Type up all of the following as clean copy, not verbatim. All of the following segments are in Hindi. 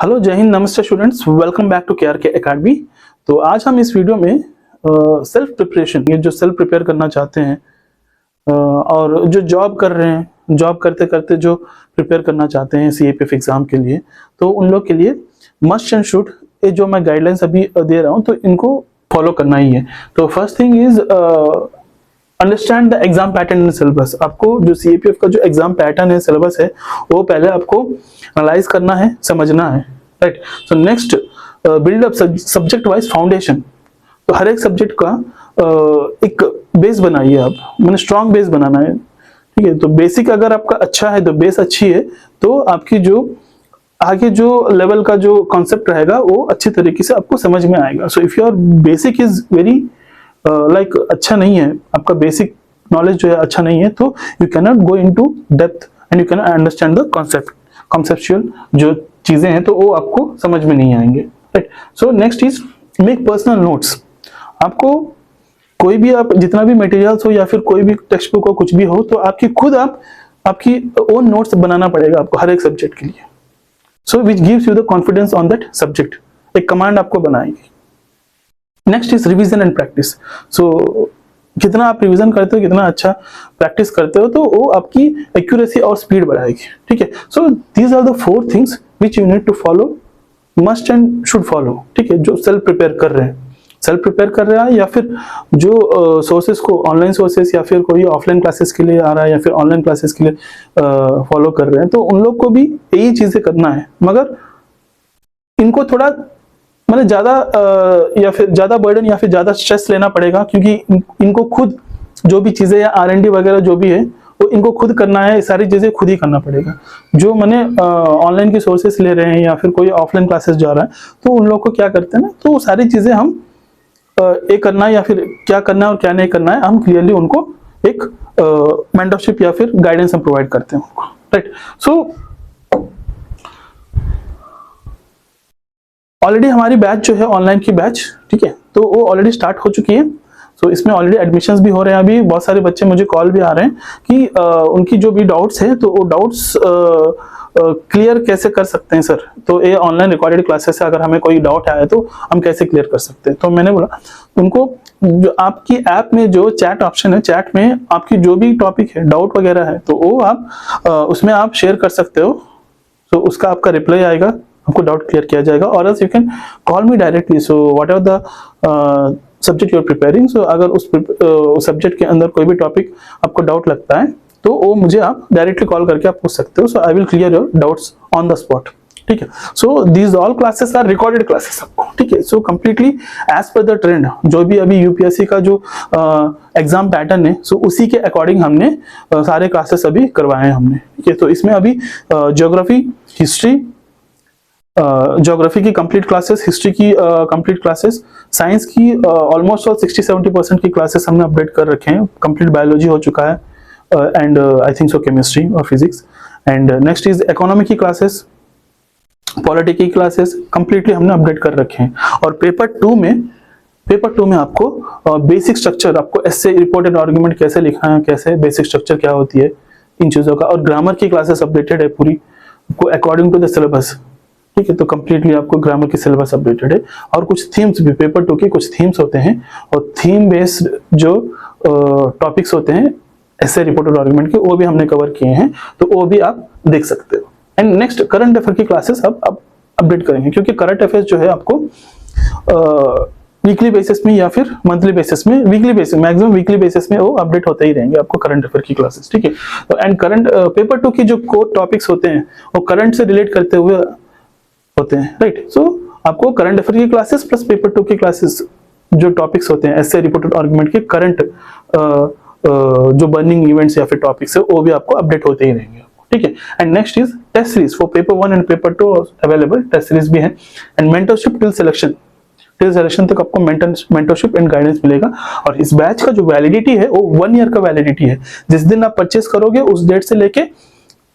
हेलो, जय हिंद, नमस्ते students, welcome back to KRK Academy. तो आज हम इस वीडियो में सेल्फ प्रिपरेशन, ये जो सेल्फ प्रिपेयर करना चाहते हैं और जो जॉब कर रहे हैं, जॉब करते करते जो प्रिपेयर करना चाहते हैं सीएपीएफ एग्जाम के लिए, तो उन लोग के लिए मस्ट एंड शुड ये जो मैं गाइडलाइंस अभी दे रहा हूँ तो इनको फॉलो करना ही है। तो first thing is understand the exam pattern in syllabus. आपको जो सीएपीएफ का जो एग्जाम पैटर्न है, सिलेबस है, वो पहले आपको एनालाइज करना है, समझना है, right. So next, build up subject wise foundation. तो हर एक सब्जेक्ट का एक बेस बनाइए आप, मैंने स्ट्रॉन्ग बेस बनाना है, ठीक है। तो बेसिक अगर आपका अच्छा है, तो बेस अच्छी है, तो आपकी जो आगे जो लेवल का जो कॉन्सेप्ट रहेगा वो अच्छी तरीके से आपको समझ में आएगा। So if your basic is very like अच्छा नहीं है, आपका बेसिक नॉलेज जो है अच्छा नहीं है, तो you can not go into depth and you can understand the conceptual जो चीजें हैं, तो वो आपको समझ में नहीं आएंगे, right. So next is make personal notes. आपको कोई भी, आप जितना भी मटेरियल्स हो या फिर कोई भी टेक्स्ट बुक हो, कुछ भी हो, तो आपकी ओन नोट्स बनाना पड़ेगा आपको हर एक सब्जेक्ट के लिए। So which gives you the confidence on that subject, एक कमांड आपको बनाएगी। Next is revision and practice. So कितना आप रिवीजन करते हो, कितना अच्छा प्रैक्टिस करते हो, तो वो आपकी एक्यूरेसी और स्पीड बढ़ाएगी, ठीक है। So these are the 4 things which you need to follow, must and should follow, ठीक है। जो सेल्फ प्रिपेयर कर रहे हैं या फिर जो सोर्सेस को, ऑनलाइन सोर्सेस या फिर कोई ऑफलाइन क्लासेस के लिए आ रहा है या फिर ऑनलाइन क्लासेस के लिए फॉलो कर रहे हैं, तो उन लोग को भी यही चीजें करना है। मगर इनको थोड़ा मतलब ज्यादा या फिर ज्यादा बर्डन या फिर ज्यादा स्ट्रेस लेना पड़ेगा, क्योंकि इनको खुद जो भी चीजें या R&D वगैरह जो भी है वो इनको खुद करना है, सारी चीजें खुद ही करना पड़ेगा। जो मैंने ऑनलाइन की सोर्सेस ले रहे हैं या फिर कोई ऑफलाइन क्लासेस जा रहा है, तो उन लोग को क्या करते हैं ना, तो वो सारी चीजें हम ये करना है या फिर क्या करना है और क्या नहीं करना है, हम क्लियरली उनको एक मेंटरशिप या फिर गाइडेंस हम प्रोवाइड करते हैं उनको, राइट। सो ऑलरेडी हमारी बैच जो है, ऑनलाइन की बैच, ठीक है, तो वो ऑलरेडी स्टार्ट हो चुकी है। सो इसमें ऑलरेडी एडमिशंस भी हो रहे हैं। अभी बहुत सारे बच्चे मुझे कॉल भी आ रहे हैं कि उनकी जो भी डाउट्स है, तो वो डाउट्स क्लियर कैसे कर सकते हैं सर। तो ये ऑनलाइन रिकॉर्डेड क्लासेस से अगर हमें कोई डाउट आया तो हम कैसे क्लियर कर सकते हैं। तो मैंने बोला उनको, जो आपकी ऐप में जो चैट ऑप्शन है, चैट में आपकी जो भी टॉपिक है, डाउट वगैरह है, तो वो आप उसमें आप शेयर कर सकते हो। तो उसका आपका रिप्लाई आएगा, आपको डाउट क्लियर किया जाएगा। और else you can call me directly. So whatever the subject you are preparing, so अगर उस सब्जेक्ट के अंदर कोई भी टॉपिक आपको डाउट लगता है, तो वो मुझे आप डायरेक्टली कॉल करके आप पूछ सकते हो। So I will clear your doubts on the spot, ठीक है। So these all classes are recorded classes आपको, ठीक है। So completely as per the trend, जो भी अभी यूपीएससी का जो एग्जाम पैटर्न है, सो उसी के अकॉर्डिंग हमने सारे क्लासेस अभी करवाए हैं हमने, ठीक है। तो इसमें अभी ज्योग्राफी, हिस्ट्री, ज्योग्राफी की कंप्लीट क्लासेस, हिस्ट्री की कंप्लीट क्लासेस, साइंस की ऑलमोस्ट ऑल 60-70% की क्लासेस हमने अपडेट कर रखे हैं। कंप्लीट बायोलॉजी हो चुका है and I think so chemistry और physics. And next is economy की क्लासेस, पॉलिटी की क्लासेस कंप्लीटली हमने अपडेट कर रखे हैं। और पेपर टू में आपको बेसिक स्ट्रक्चर, आपको एसे, रिपोर्ट एंड आर्गुमेंट कैसे लिखना है, कैसे बेसिक स्ट्रक्चर क्या होती है, इन चीजों का। और ग्रामर की क्लासेस अपडेटेड है पूरी, आपको अकॉर्डिंग टू द सिलेबस, ठीक है। तो कंप्लीटली आपको ग्रामर की सिलेबस अपडेटेड है। और कुछ थीम्स भी, पेपर 2 के कुछ थीम्स होते हैं, और थीम बेस्ड जो टॉपिक्स होते हैं ऐसे, रिपोर्ट और आर्गुमेंट के, वो भी हमने कवर किए हैं, तो वो भी आप देख सकते हो। एंड नेक्स्ट, करंट अफेयर की क्लासेस अब अपडेट करेंगे, क्योंकि करंट अफेयर जो है आपको वीकली बेसिस में या फिर मंथली बेसिस में, weekly basis, maximum weekly basis में वो अपडेट होते ही रहेंगे आपको करंट अफेयर की क्लासेस, ठीक है। तो एंड करंट पेपर 2 की जो कोर टॉपिक्स होते हैं वो करंट से रिलेट करते हुए होते हैं, राइट। सो आपको करंट अफेयर की क्लासेस प्लस पेपर 2 की क्लासेस जो टॉपिक्स होते हैं, ऐसे, रिपोर्टेड आर्गुमेंट के करंट जो बर्निंग इवेंट्स या फिर टॉपिक्स है, वो भी आपको अपडेट होते ही रहेंगे, ठीक है। And next is test series for paper 1 and paper 2 available, test series भी है। एंड मेंटरशिप टिल सिलेक्शन तक आपको मेंटरशिप एंड गाइडेंस मिलेगा। और इस बैच का जो वैलिडिटी है वो 1 ईयर का वैलिडिटी है। जिस दिन आप परचेस करोगे उस डेट से लेके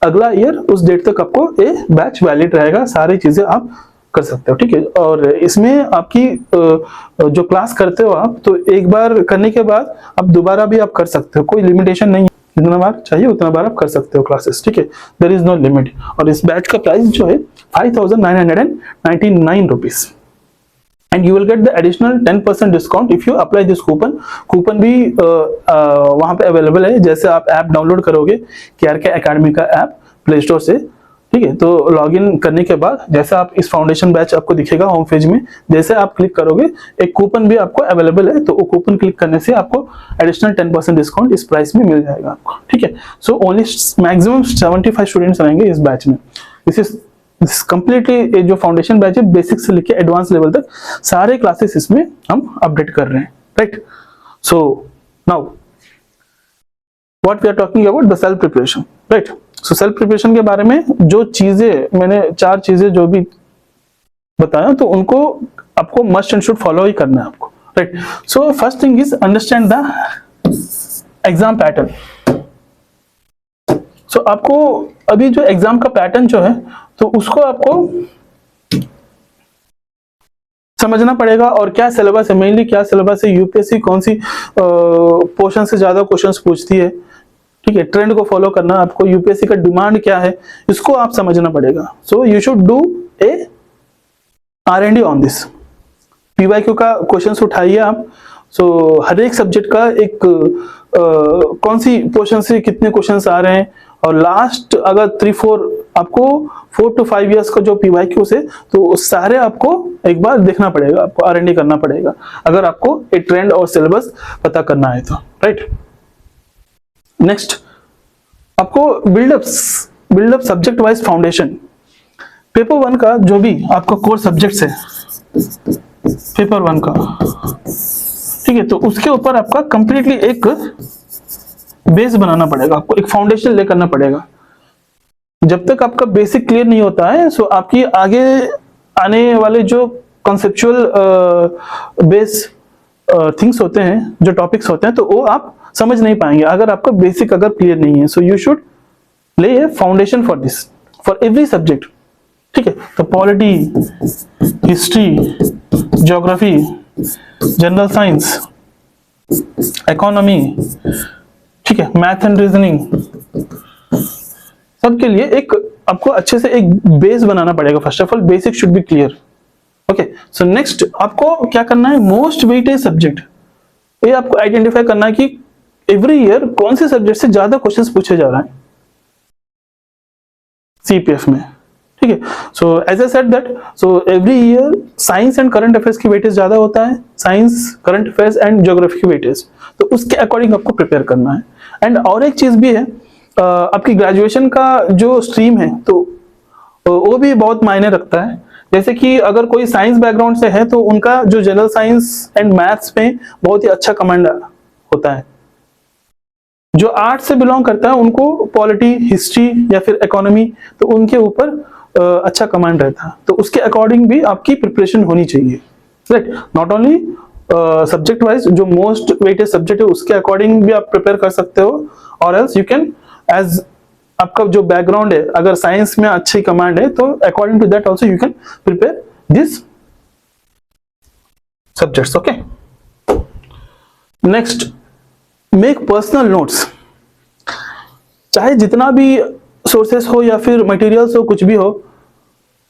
अगला ईयर उस डेट तक आपको ये बैच वैलिड रहेगा, सारी चीजें आप कर सकते हो, ठीक है। और इसमें आपकी जो क्लास करते हो आप, तो एक बार करने के बाद आप दोबारा भी आप कर सकते हो, कोई लिमिटेशन नहीं है। जितना बार चाहिए उतना बार आप कर सकते हो क्लासेस, ठीक है, देयर इज नो लिमिट। और इस बैच का प्राइस जो है 5,999 rupees, and you will get the additional 10% discount if you apply this coupon. Coupon भी वहां पे अवेलेबल है, जैसे आप ऐप डाउनलोड करोगे KRK एकेडमी का ऐप प्ले स्टोर से, ठीक है, तो लॉगिन करने के बाद जैसे आप इस फाउंडेशन बैच आपको दिखेगा होम पेज में, जैसे आप क्लिक करोगे एक कूपन भी आपको अवेलेबल है, तो वो कूपन क्लिक करने से आपको एडिशनल 10% डिस्काउंट इस प्राइस में मिल जाएगा आपको, ठीक है। सो ओनली मैक्सिमम 75 स्टूडेंट्स रहेंगे इस बैच में। दिस कंप्लीटली जो फाउंडेशन बैच है, बेसिक से लेके एडवांस लेवल तक सारे क्लासेस इसमें हम अपडेट कर रहे हैं, right. So now what we are talking about the self preparation, right. So self preparation के बारे में जो चीजें मैंने 4 चीजें जो भी बताया, तो उनको आपको मस्ट एंड शुड फॉलो ही करना है आपको, right. So first thing is understand the exam pattern. So आपको अभी जो एग्जाम का पैटर्न जो है, तो उसको आपको समझना पड़ेगा, और क्या सिलेबस है, मेनली क्या सिलेबस है, यूपीएससी कौन सी पोर्शन से ज्यादा क्वेश्चंस पूछती है, ठीक है, ट्रेंड को फॉलो करना आपको, यूपीएससी का डिमांड क्या है, इसको आप समझना पड़ेगा। So you should do a R&D on this. PYQ का क्वेश्चंस उठाइए आप। सो हर एक सब्जेक्ट का एक कौन सी पोर्शन से कितने क्वेश्चंस आ रहे हैं, और लास्ट अगर 3-4 आपको 4 to 5 इयर्स का जो PYQ से, तो सारे आपको एक बार देखना पड़ेगा, आपको R&D करना पड़ेगा, अगर आपको एक ट्रेंड और सिलेबस पता करना है तो, राइट। नेक्स्ट आपको build up subject wise foundation. Paper 1 का जो भी आपका कोर सब्जेक्ट्स है, पेपर 1 का, ठीक है, तो उसके ऊपर आपका कंप्लीटली एक बेस बनाना पड़ेगा, आपको एक फाउंडेशन ले करना पड़ेगा। जब तक आपका बेसिक क्लियर नहीं होता है, सो आपकी आगे आने वाले जो कॉन्सेप्चुअल बेस थिंग्स होते हैं, जो टॉपिक्स होते हैं, तो वो आप समझ नहीं पाएंगे अगर आपका बेसिक अगर क्लियर नहीं है। सो यू शुड ले ए foundation for this, for every subject, ठीक है। तो polity, history, geography, general science, economy, ठीक है, मैथ एंड रीजनिंग, सबके लिए एक आपको अच्छे से एक बेस बनाना पड़ेगा। First of all basic should be clear, okay. So next आपको क्या करना है, मोस्ट वेटेज सब्जेक्ट, ये आपको आइडेंटिफाई करना है कि एवरी ईयर कौन से सब्जेक्ट से ज्यादा क्वेश्चंस पूछे जा रहे हैं CPF में, ठीक है। So as I said that, so every year science and current affairs की वेटेज ज्यादा होता है, science, current affairs and geography की वेटेज, तो उसके अकॉर्डिंग आपको प्रिपेयर करना है। एंड और एक चीज भी है, आपकी ग्रेजुएशन का जो स्ट्रीम है, तो वो भी बहुत मायने रखता है। जैसे कि अगर कोई साइंस बैकग्राउंड से है, तो उनका जो जनरल साइंस एंड मैथ्स में बहुत ही अच्छा कमांड होता है। जो आर्ट से बिलोंग करता है, उनको पॉलिटी, हिस्ट्री या फिर इकोनॉमी, तो उनके ऊपर अच्छा कमांड रहता है। तो उसके अकॉर्डिंग भी आपकी प्रिपरेशन होनी चाहिए, right. Not only subject wise, जो मोस्ट वेटेड सब्जेक्ट है उसके अकॉर्डिंग भी आप प्रिपेयर कर सकते हो, और एल्स यू कैन, एज आपका जो बैकग्राउंड है, अगर साइंस में अच्छी कमांड है, तो according to that also you can prepare this subjects, okay. Next, make personal notes. चाहे जितना भी सोर्सेस हो या फिर मटेरियल्स हो, कुछ भी हो,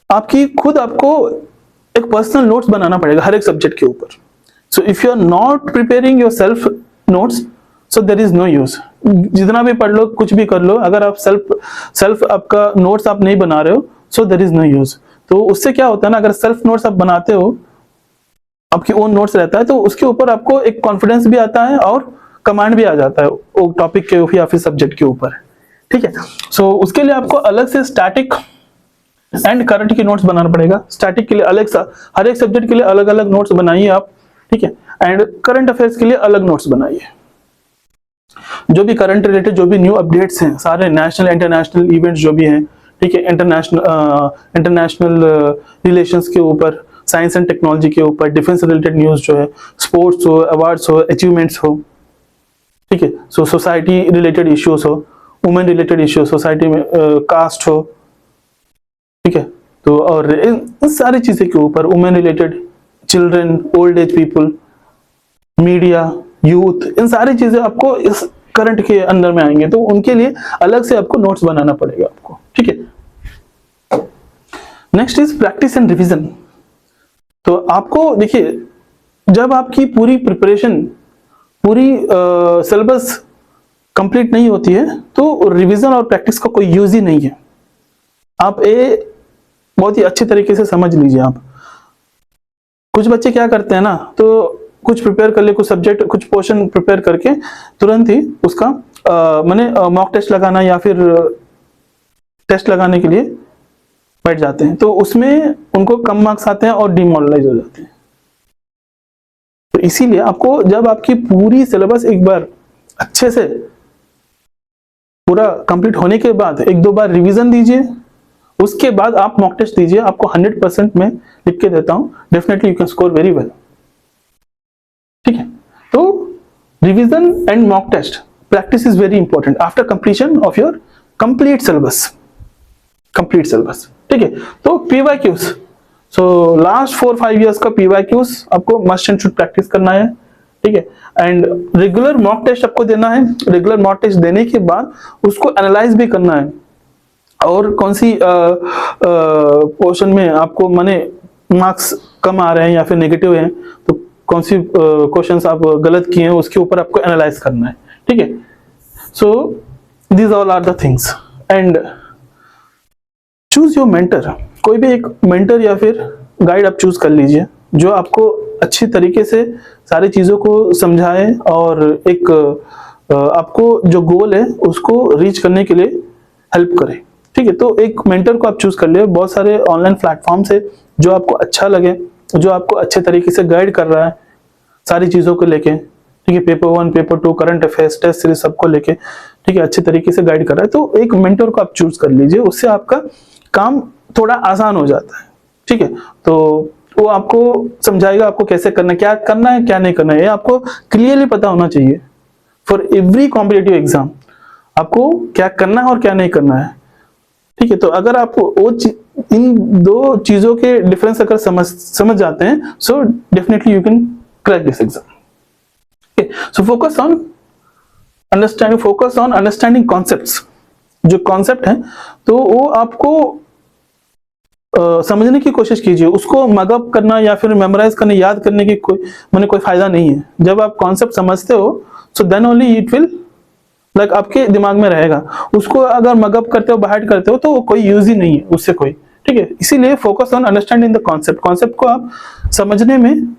आपकी खुद आपको एक पर्सनल नोट्स बनाना पड़ेगा हर एक सब्जेक्ट के ऊपर। So if you are not preparing your self notes, so there is no use. जितना भी पढ़ लो, कुछ भी कर लो, अगर आप सेल्फ आपका नोट्स आप नहीं बना रहे हो, so there is no use. तो उससे क्या होता है ना, अगर सेल्फ नोट्स आप बनाते हो, आपकी ओन नोट्स रहता है, तो उसके ऊपर आपको एक कॉन्फिडेंस भी आता है और कमांड भी आ जाता है वो टॉपिक के या फिर सब्जेक्ट के ऊपर, ठीक है। सो उसके लिए आपको अलग से स्टैटिक एंड करंट की नोट्स बनाना पड़ेगा। स्टैटिक के लिए अलग सा, हर एक सब्जेक्ट के लिए अलग अलग नोट्स बनाइए आप, ठीक है। एंड करंट अफेयर्स के लिए अलग नोट्स बनाइए। जो भी करंट रिलेटेड जो भी न्यू अपडेट्स हैं, सारे नेशनल इंटरनेशनल इवेंट्स जो भी हैं, ठीक है, इंटरनेशनल रिलेशंस के ऊपर, साइंस एंड टेक्नोलॉजी के ऊपर, डिफेंस रिलेटेड न्यूज जो है, स्पोर्ट्स हो, अवार्ड्स हो, अचीवमेंट्स हो, ठीक है। सो सोसाइटी रिलेटेड इश्यूज हो, वुमेन रिलेटेड इश्यूज, सोसाइटी में कास्ट हो, ठीक है। तो और इन सारी चीजें के ऊपर, women related, children, old age people, media, youth, इन सारी चीजें आपको इस करंट के अंदर में आएंगे, तो उनके लिए अलग से आपको नोट्स बनाना पड़ेगा आपको, ठीक है। Next is practice and revision. तो आपको देखिए, जब आपकी पूरी प्रिपरेशन, पूरी सिलेबस कंप्लीट नहीं होती है तो रिवीजन और प्रैक्टिस का कोई यूज ही नहीं है। आप ये बहुत ही अच्छे तरीके से समझ लीजिए। आप कुछ बच्चे क्या करते हैं ना, तो कुछ प्रिपेयर कर ले, कुछ सब्जेक्ट, कुछ पोर्शन प्रिपेयर करके तुरंत ही उसका माने मॉक टेस्ट लगाना या फिर टेस्ट लगाने के लिए बैठ जाते हैं, तो उसमें उनको कम मार्क्स आते हैं और डिमोरलाइज हो जाते हैं। तो इसीलिए आपको जब आपकी पूरी सिलेबस एक बार अच्छे से पूरा कंप्लीट होने के बाद एक दो बार रिवीजन दीजिए, उसके बाद आप मॉक टेस्ट दीजिए। आपको 100% में लिख के देता हूं, definitely you can score very well, ठीक है। तो revision and mock test practice is very important after completion of your complete syllabus, ठीक है। तो पीवाईक्यूज, सो लास्ट 4-5 इयर्स का पीवाईक्यूज आपको मस्ट एंड शुड प्रैक्टिस करना है, ठीक है। एंड रेगुलर मॉक टेस्ट आपको देना है। रेगुलर मॉक टेस्ट देने के बाद उसको एनालाइज भी करना है, और कौन सी पोर्शन में आपको माने मार्क्स कम आ रहे हैं या फिर नेगेटिव हैं, तो कौन सी क्वेश्चंस आप गलत किए हैं उसके ऊपर आपको एनालाइज करना है, ठीक है। So these all are the things. And choose your mentor. कोई भी एक मेंटर या फिर गाइड आप चूज कर लीजिए जो आपको अच्छी तरीके से सारी चीजों को समझाए और एक आपको जो गोल है उसको रीच करने के लिए हेल्प करे, ठीक है। तो एक मेंटर को आप चूज कर लिए। बहुत सारे ऑनलाइन प्लेटफॉर्म्स है जो आपको अच्छा लगे, जो आपको अच्छे तरीके से गाइड कर रहा है सारी चीजों को लेके, ठीक है। Paper 1, paper 2, current affairs, test series सबको लेके, ठीक है, अच्छे तरीके से गाइड कर रहा है। तो एक मेंटर को आप चूज कर लीजिए, उससे आपका काम थोड़ा आसान हो जाता है, ठीक है। तो वो आपको समझाएगा आपको कैसे करना है, क्या नहीं करना है, ये आपको क्लियरली पता होना चाहिए। फॉर एवरी कॉम्पिटिटिव एग्जाम आपको क्या करना है और क्या नहीं करना है, ठीक है। तो अगर आप वो इन दो चीजों के डिफरेंस अगर समझ जाते हैं, so definitely you can crack this exam. So focus on understanding concepts. जो कॉन्सेप्ट है तो वो आपको समझने की कोशिश कीजिए। उसको मगअप करना या फिर मेमोराइज करने, याद करने की कोई फायदा नहीं है। जब आप कॉन्सेप्ट समझते हो, so then only it will like आपके दिमाग में रहेगा। उसको अगर मगअप करते हो, बाहर करते हो, तो कोई यूज ही नहीं है उससे कोई, ठीक है। इसीलिए focus on understanding the concept को आप समझने में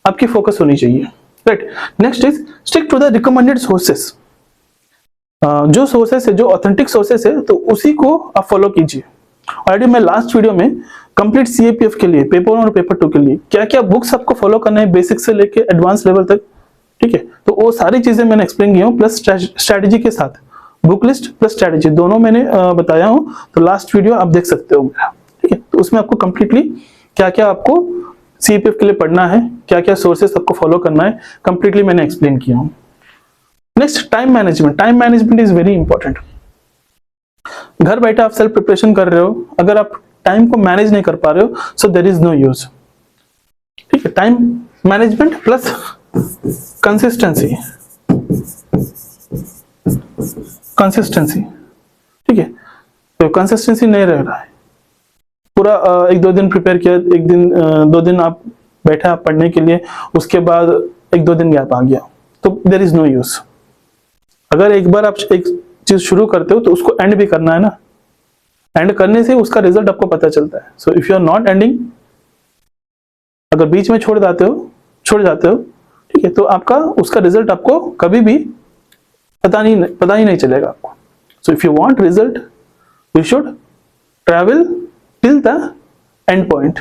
आपकी फोकस होनी चाहिए, right. Next is stick to the recommended sources. जो सोर्सेस है, जो ऑथेंटिक सोर्सेस है, तो उसी को आप फॉलो कीजिए। ऑलरेडी मैं लास्ट वीडियो में कंप्लीट सीएपीएफ के लिए, पेपर 1 और पेपर 2 के लिए क्या क्या बुक्स आपको फॉलो करना है, बेसिक से लेके एडवांस लेवल तक, ठीक है। तो वो सारी चीजें मैंने एक्सप्लेन की हूँ, प्लस स्ट्रेटेजी के साथ, बुक लिस्ट प्लस स्ट्रेटेजी दोनों मैंने बताया हूँ। तो लास्ट वीडियो आप देख सकते हो मेरा, ठीक है। तो उसमें आपको कंप्लीटली क्या क्या आपको सीएपीएफ के लिए पढ़ना है, क्या क्या सोर्सेस आपको फॉलो करना है, कंप्लीटली मैंने एक्सप्लेन किया हूँ। Next, time management is very important. घर बैठे आप सेल्फ प्रिपरेशन कर रहे हो, अगर आप टाइम को मैनेज नहीं कर पा रहे हो, so there is no use, ठीक है। टाइम मैनेजमेंट प्लस कंसिस्टेंसी, ठीक है। तो कंसिस्टेंसी नहीं रह रहा है। पूरा 1-2 दिन प्रिपेयर किया, 1 दिन 2 दिन आप बैठे आप पढ़ने के लिए, उसके बाद 1-2 दिन गैप आ गया, तो देयर इज नो यूज। अगर एक बार आप एक चीज शुरू करते हो तो उसको एंड भी करना है ना। एंड करने से उसका रिजल्ट आपको पता चलता है। So if you are not ending, अगर बीच में छोड़ जाते हो, ठीक है, तो आपका उसका रिजल्ट आपको कभी भी पता ही नहीं चलेगा आपको। So if you want result, you should travel till the end point.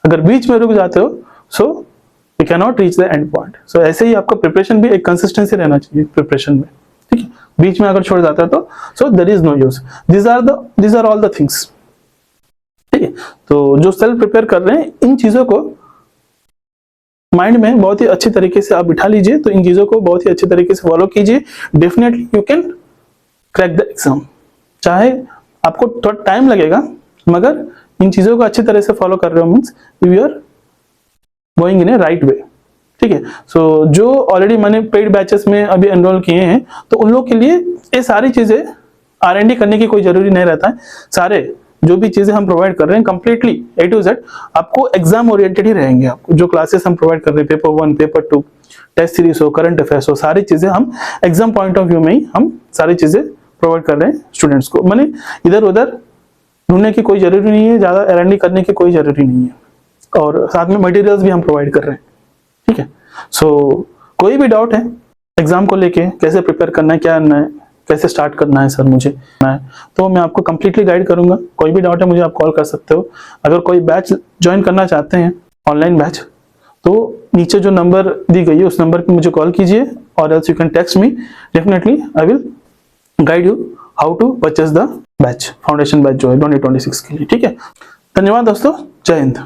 अगर बीच में रुक जाते हो, so you can not reach the end point. So ऐसे ही आपका प्रिपरेशन भी एक कंसिस्टेंसी रहना चाहिए प्रिपरेशन में, ठीक है। बीच में अगर छोड़ जाता है तो so there is no use. These are all the things, ठीक है। तो जो सेल्फ प्रिपेयर कर रहे हैं, इन चीजों को माइंड में बहुत ही अच्छी तरीके से आप बिठा लीजिए। तो इन चीजों को बहुत ही अच्छे तरीके से फॉलो कीजिए, definitely you can crack the exam. चाहे आपको थोड़ा टाइम लगेगा, मगर इन चीजों को अच्छी तरह से फॉलो कर रहे हो means you are going in a right way, ठीक है। सो जो ऑलरेडी मैंने पेड बैचेस में अभी एनरोल किए हैं, तो उन लोग के लिए ये सारी चीजें R&D करने की कोई जरूरी नहीं रहता है। सारे जो भी चीजें हम प्रोवाइड कर रहे हैं कंप्लीटली A to Z आपको एग्जाम ओरिएंटेड ही रहेंगे। आपको जो क्लासेस हम प्रोवाइड कर रहे हैं, पेपर 1, पेपर 2, टेस्ट सीरीज हो, करंट अफेयर्स हो, सारी चीजें हम एग्जाम पॉइंट ऑफ व्यू में ही हम सारी चीजें प्रोवाइड कर रहे हैं स्टूडेंट्स को। मैंने इधर उधर ढूंढने की कोई जरूरी नहीं है, ज्यादा R&D करने की कोई जरूरी नहीं है, और साथ में मटेरियल्स भी हम प्रोवाइड कर रहे हैं, ठीक है। सो कोई भी डाउट है एग्जाम को लेके, कैसे प्रिपेयर करना है, क्या करना है, कैसे स्टार्ट करना है सर मुझे, तो मैं आपको कंप्लीटली गाइड करूंगा। कोई भी डाउट है मुझे आप कॉल कर सकते हो। अगर कोई बैच ज्वाइन करना चाहते हैं, ऑनलाइन बैच, तो नीचे जो नंबर दी गई है उस नंबर पे मुझे कॉल कीजिए, और else you can text me. Definitely I will guide you how to purchase the batch, foundation batch जो है 2026 के लिए, ठीक है। धन्यवाद दोस्तों, जय हिंद।